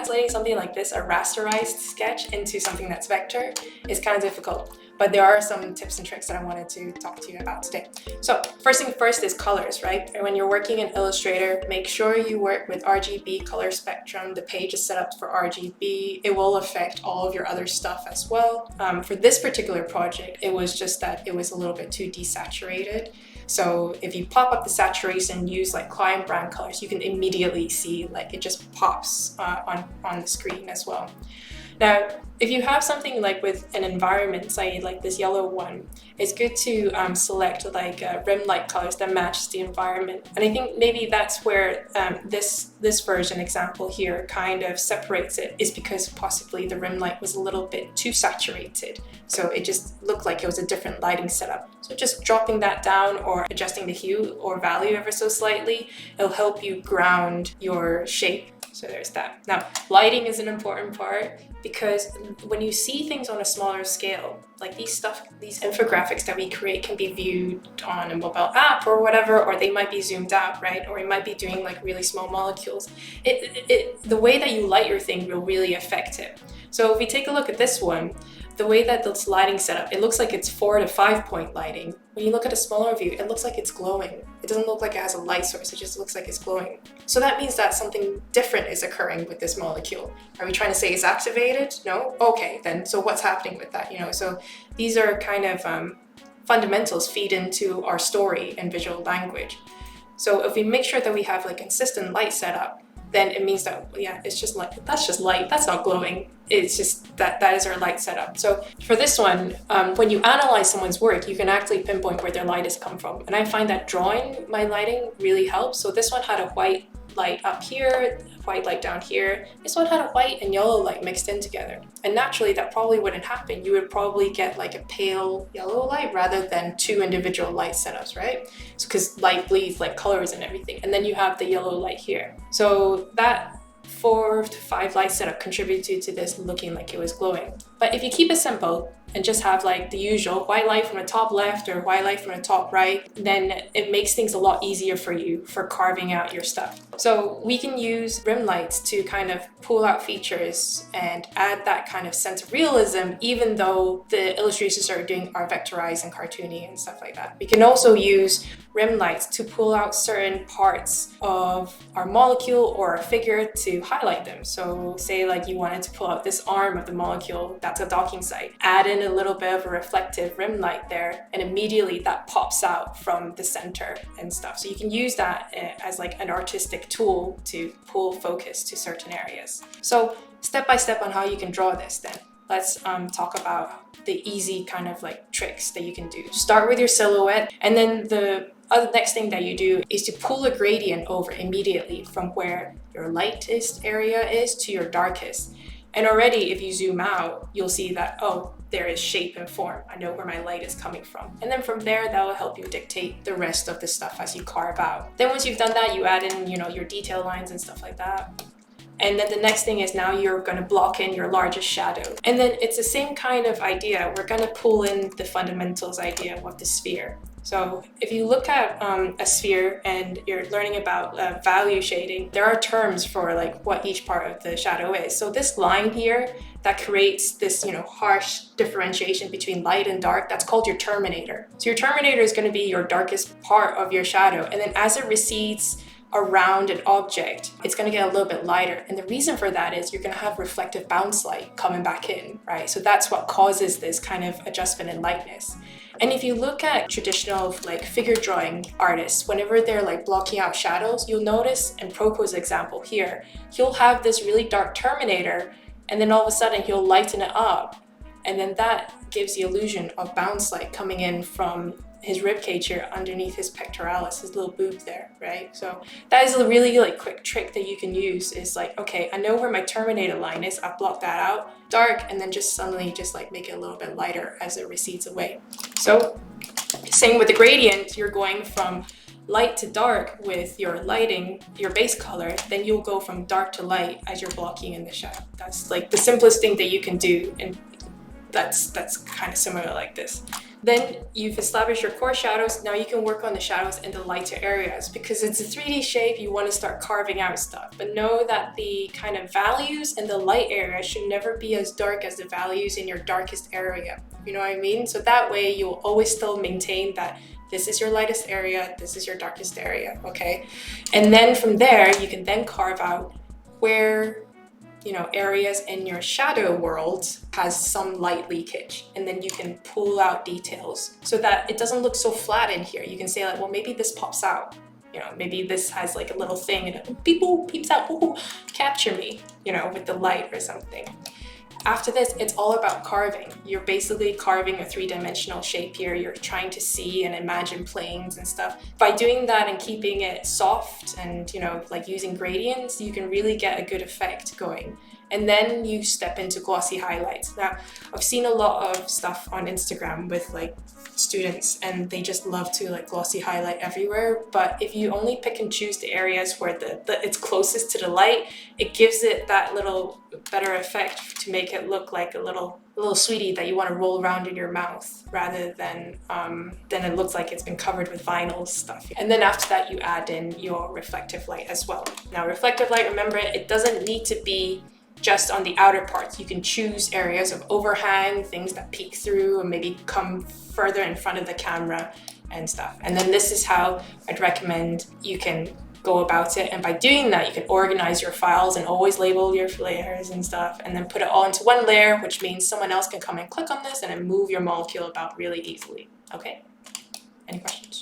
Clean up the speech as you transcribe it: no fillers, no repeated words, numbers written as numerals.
translating something like this, a rasterized sketch, into something that's vector is kind of difficult. But there are some tips and tricks that I wanted to talk to you about today. So first thing first is colors, right? And when you're working in Illustrator, make sure you work with RGB color spectrum. The page is set up for RGB. It will affect all of your other stuff as well. For this particular project, it was just that it was a little bit too desaturated. So if you pop up the saturation and use like client brand colors, you can immediately see like it just pops on the screen as well. Now, if you have something like with an environment, say like this yellow one, it's good to select like rim light colors that match the environment. And I think maybe that's where this version example here kind of separates it, is because possibly the rim light was a little bit too saturated. So it just looked like it was a different lighting setup. So just dropping that down or adjusting the hue or value ever so slightly, it'll help you ground your shape. So there's that. Now, lighting is an important part, because when you see things on a smaller scale, like these infographics that we create can be viewed on a mobile app or whatever, or they might be zoomed out, right? Or it might be doing like really small molecules. The way that you light your thing will really affect it. So if we take a look at this one, the way that this lighting setup, it looks like it's 4 to 5 point lighting. When you look at a smaller view, it looks like it's glowing. It doesn't look like it has a light source, it just looks like it's glowing. So that means that something different is occurring with this molecule. Are we trying to say it's activated? No? Okay, then so what's happening with that? So these are kind of fundamentals feed into our story and visual language. So if we make sure that we have like consistent light setup, then it means that, yeah, it's just like, that's just light, that's not glowing. It's just that is our light setup. So for this one, when you analyze someone's work, you can actually pinpoint where their light has come from. And I find that drawing my lighting really helps. So this one had a white light up here, white light down here. This one had a white and yellow light mixed in together. And naturally that probably wouldn't happen. You would probably get like a pale yellow light rather than 2 individual light setups, right? So because light bleeds like colors and everything. And then you have the yellow light here. So that 4 to 5 light setup contributed to this looking like it was glowing. But if you keep it simple and just have like the usual white light from the top left or white light from the top right, then it makes things a lot easier for you for carving out your stuff. So we can use rim lights to kind of pull out features and add that kind of sense of realism, even though the illustrations are vectorized and cartoony and stuff like that. We can also use rim lights to pull out certain parts of our molecule or a figure to highlight them. So say like you wanted to pull out this arm of the molecule, that's a docking site. Add in a little bit of a reflective rim light there, and immediately that pops out from the center and stuff. So you can use that as like an artistic tool to pull focus to certain areas. So step by step on how you can draw this then. Let's talk about the easy kind of like tricks that you can do. Start with your silhouette, and then the next thing that you do is to pull a gradient over immediately from where your lightest area is to your darkest. And already if you zoom out, you'll see that, oh, there is shape and form. I know where my light is coming from. And then from there, that will help you dictate the rest of the stuff as you carve out. Then once you've done that, you add in, your detail lines and stuff like that. And then the next thing is now you're going to block in your largest shadow. And then it's the same kind of idea. We're going to pull in the fundamentals idea of the sphere. So if you look at a sphere and you're learning about value shading, there are terms for like what each part of the shadow is. So this line here that creates this, harsh differentiation between light and dark, that's called your terminator. So your terminator is going to be your darkest part of your shadow. And then as it recedes around an object, it's going to get a little bit lighter. And the reason for that is you're going to have reflective bounce light coming back in, right? So that's what causes this kind of adjustment in lightness. And if you look at traditional like figure drawing artists, whenever they're like blocking out shadows, you'll notice, and Proko's example here, he'll have this really dark terminator, and then all of a sudden he'll lighten it up. And then that gives the illusion of bounce light coming in from his ribcage here underneath his pectoralis, his little boob there, right? So that is a really like quick trick that you can use, is like, okay, I know where my terminator line is, I've blocked that out, dark, and then just suddenly just like make it a little bit lighter as it recedes away. So same with the gradient, you're going from light to dark with your lighting, your base color, then you'll go from dark to light as you're blocking in the shadow. That's like the simplest thing that you can do, and that's kind of similar like this. Then you've established your core shadows. Now you can work on the shadows in the lighter areas. Because it's a 3D shape, you want to start carving out stuff. But know that the kind of values in the light area should never be as dark as the values in your darkest area. You know what I mean? So that way you'll always still maintain that this is your lightest area, this is your darkest area, okay? And then from there, you can then carve out where, you know, areas in your shadow world has some light leakage, and then you can pull out details so that it doesn't look so flat in here. You can say like, well, maybe this pops out, you know, maybe this has like a little thing and it peeps out, ooh, capture me, you know, with the light or something. After this, it's all about carving. You're basically carving a three-dimensional shape here. You're trying to see and imagine planes and stuff. By doing that and keeping it soft and, you know, like using gradients, you can really get a good effect going. And then you step into glossy highlights. Now, I've seen a lot of stuff on Instagram with like students, and they just love to like glossy highlight everywhere. But if you only pick and choose the areas where it's closest to the light, it gives it that little better effect to make it look like a little sweetie that you want to roll around in your mouth, rather than it looks like it's been covered with vinyl stuff. And then after that, you add in your reflective light as well. Now, reflective light, remember, it doesn't need to be just on the outer parts. You can choose areas of overhang, things that peek through and maybe come further in front of the camera and stuff. And then this is how I'd recommend you can go about it. And by doing that, you can organize your files and always label your layers and stuff, and then put it all into one layer, which means someone else can come and click on this and then move your molecule about really easily. Okay? Any questions?